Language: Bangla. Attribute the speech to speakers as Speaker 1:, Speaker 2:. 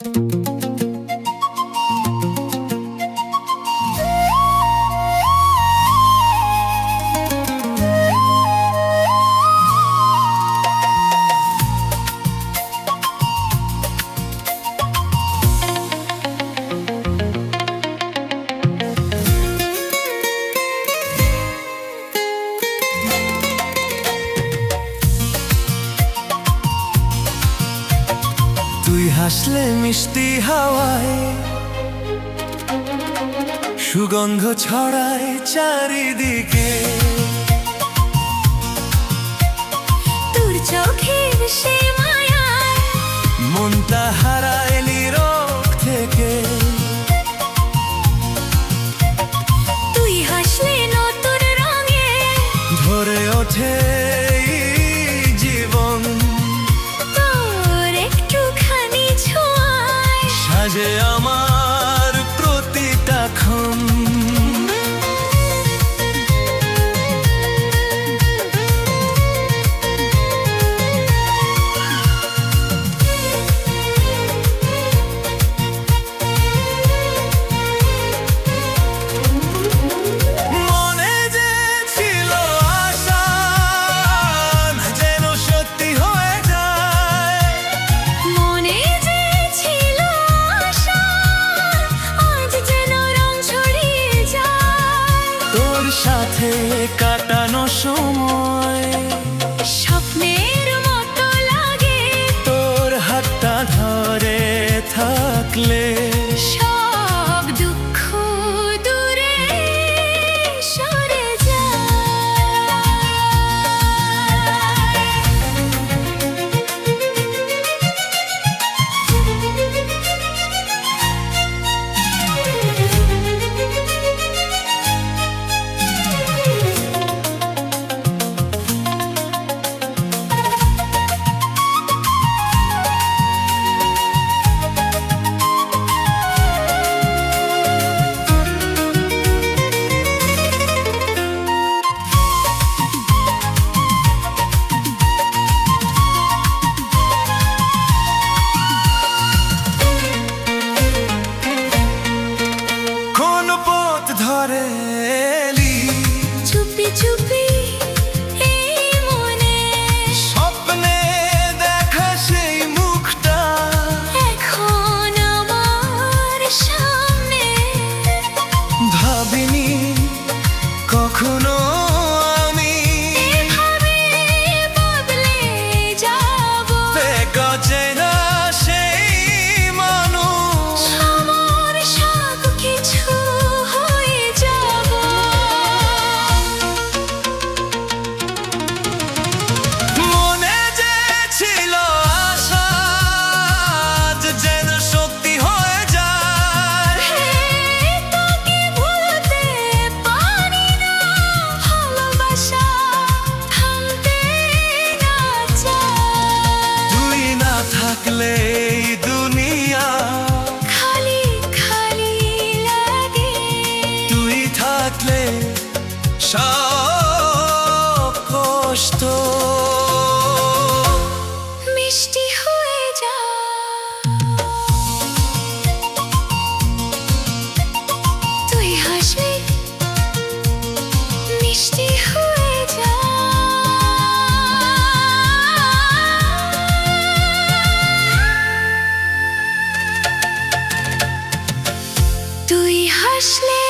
Speaker 1: তুই হাসলে মিষ্টি হাওয়ায় সুগন্ধ ছড়ায় চারিদিকে,
Speaker 2: তোর চোখের সে মায়ায়
Speaker 1: মনটা হারায় নীরব থেকে।
Speaker 2: তুই হাসলে নতুন রঙে
Speaker 1: ভরে ওঠে জীবন,
Speaker 2: তোর একটুখানি ছোঁয়ায়
Speaker 1: সাজে আমার প্রতিটা ক্ষণ। মনে যে ছিল আশা যেন সত্যি হয়ে যায়,
Speaker 2: মনে যে ছিল আশা আজ যেন রং ছড়িয়ে যায়।
Speaker 1: তোর সাথে কাটানো সময়
Speaker 2: স্বপ্নের মতো লাগে,
Speaker 1: তোর হাতটা ধরে থাকলে
Speaker 2: সব দুঃখ দূরে সরে
Speaker 1: কোন পথ ধরে এলি
Speaker 2: চুপি চুপি এই মনে,
Speaker 1: স্বপ্নে দেখা সেই মুখটা
Speaker 2: এখন আমার সামনে।
Speaker 1: ভাবিনি কখনো আমি
Speaker 2: এভাবে বদলে যাব,
Speaker 1: গজে না সেই মানুষ।
Speaker 2: আমার সব কিছু হয়ে যাব।
Speaker 1: মনে যে ছিল আশা আজ যেন সত্যি হয়ে যায়।
Speaker 2: তোকে ভুলতে পারি না, ভালোবাসা থামতে না চায়।
Speaker 1: তুই না থাকলে এই দুনিয়া
Speaker 2: খালি খালি লাগে,
Speaker 1: তুই থাকলে সব কষ্ট
Speaker 2: মিষ্টি হয়ে যায়। তুই হাসবি মিষ্টি হয়ে যায়। তুই হাসলে